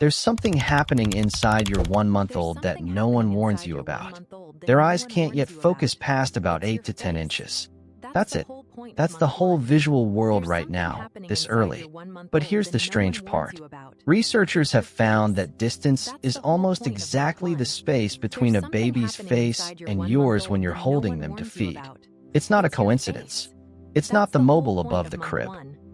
There's something happening inside your 1-month-old that no one warns you about. Their eyes can't yet focus past about 8 to 10 inches. That's it. That's the whole visual world right now, this early. But here's the strange part. Researchers have found that distance is almost exactly the space between a baby's face and yours when you're holding them to feed. It's not a coincidence. It's not the mobile above the crib.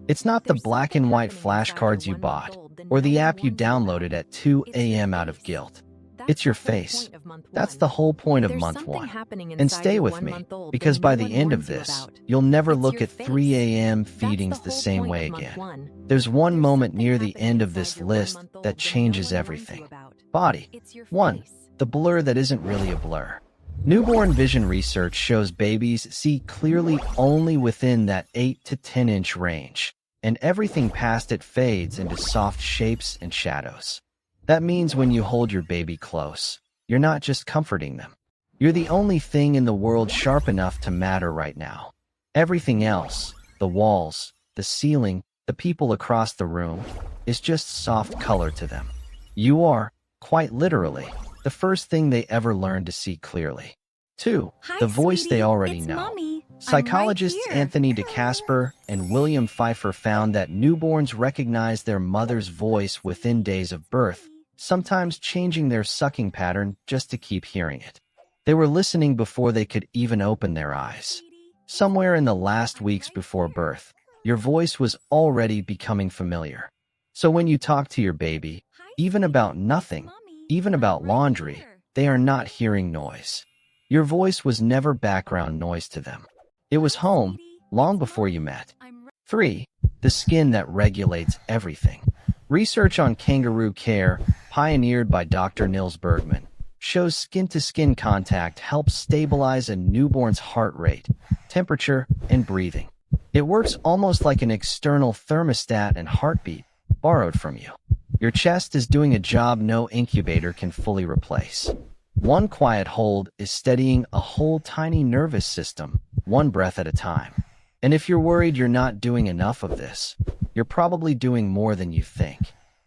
It's not the black and white flashcards you bought, or the app you downloaded at 2 a.m. out of guilt. It's your face. That's the whole point of month 1. And stay with me, because by the end of this, you'll never look at 3 a.m. feedings the same way again. There's one moment near the end of this list that changes everything. Body. 1. The blur that isn't really a blur. Newborn vision research shows babies see clearly only within that 8 to 10 inch range, and everything past it fades into soft shapes and shadows. That means when you hold your baby close, you're not just comforting them. You're the only thing in the world sharp enough to matter right now. Everything else, the walls, the ceiling, the people across the room, is just soft color to them. You are, quite literally, the first thing they ever learn to see clearly. 2. The voice they already know. Mommy. Psychologists I'm right here. Anthony DeCasper and William Pfeiffer found that newborns recognize their mother's voice within days of birth, sometimes changing their sucking pattern just to keep hearing it. They were listening before they could even open their eyes. Somewhere in the last weeks before birth, your voice was already becoming familiar. So when you talk to your baby, even about nothing, even about laundry, they are not hearing noise. Your voice was never background noise to them. It was home, long before you met. 3. The skin that regulates everything. Research on kangaroo care, pioneered by Dr. Nils Bergman, shows skin-to-skin contact helps stabilize a newborn's heart rate, temperature, and breathing. It works almost like an external thermostat and heartbeat, borrowed from you. Your chest is doing a job no incubator can fully replace. One quiet hold is steadying a whole tiny nervous system, one breath at a time. And if you're worried you're not doing enough of this, you're probably doing more than you think.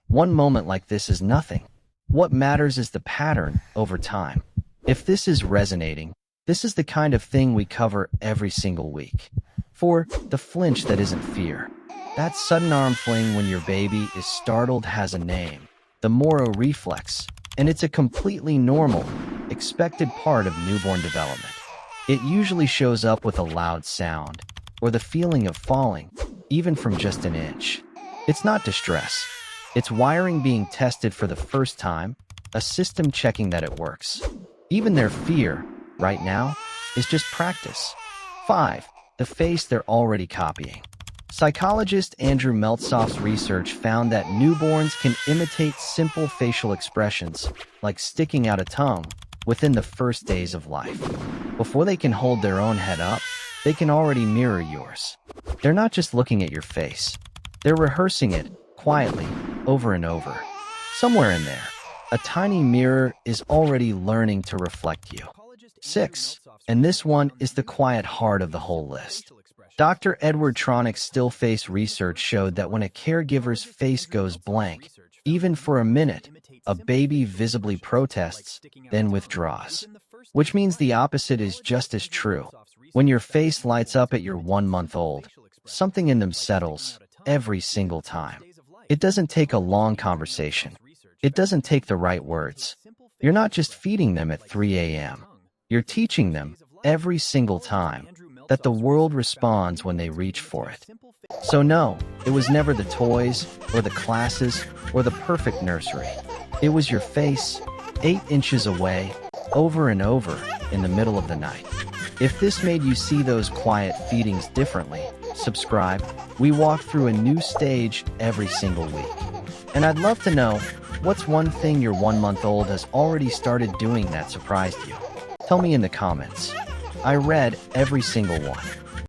One moment like this is nothing. What matters is the pattern over time. If this is resonating, this is the kind of thing we cover every single week. 4. The flinch that isn't fear. That sudden arm fling when your baby is startled has a name, the Moro reflex, and it's a completely normal, expected part of newborn development. It usually shows up with a loud sound, or the feeling of falling, even from just an inch. It's not distress. It's wiring being tested for the first time, a system checking that it works. Even their fear, right now, is just practice. 5. The face they're already copying. Psychologist Andrew Meltzoff's research found that newborns can imitate simple facial expressions, like sticking out a tongue, within the first days of life. Before they can hold their own head up, they can already mirror yours. They're not just looking at your face. They're rehearsing it, quietly, over and over. Somewhere in there, a tiny mirror is already learning to reflect you. 6. And this one is the quiet heart of the whole list. Dr. Edward Tronick's still face research showed that when a caregiver's face goes blank, even for a minute, a baby visibly protests, then withdraws. Which means the opposite is just as true. When your face lights up at your 1-month-old, something in them settles, every single time. It doesn't take a long conversation. It doesn't take the right words. You're not just feeding them at 3 a.m. You're teaching them, every single time, that the world responds when they reach for it. So no, it was never the toys, or the classes, or the perfect nursery. It was your face, 8 inches away, over and over, in the middle of the night. If this made you see those quiet feedings differently, subscribe. We walk through a new stage every single week. And I'd love to know, what's one thing your 1-month-old has already started doing that surprised you? Tell me in the comments. I read every single one.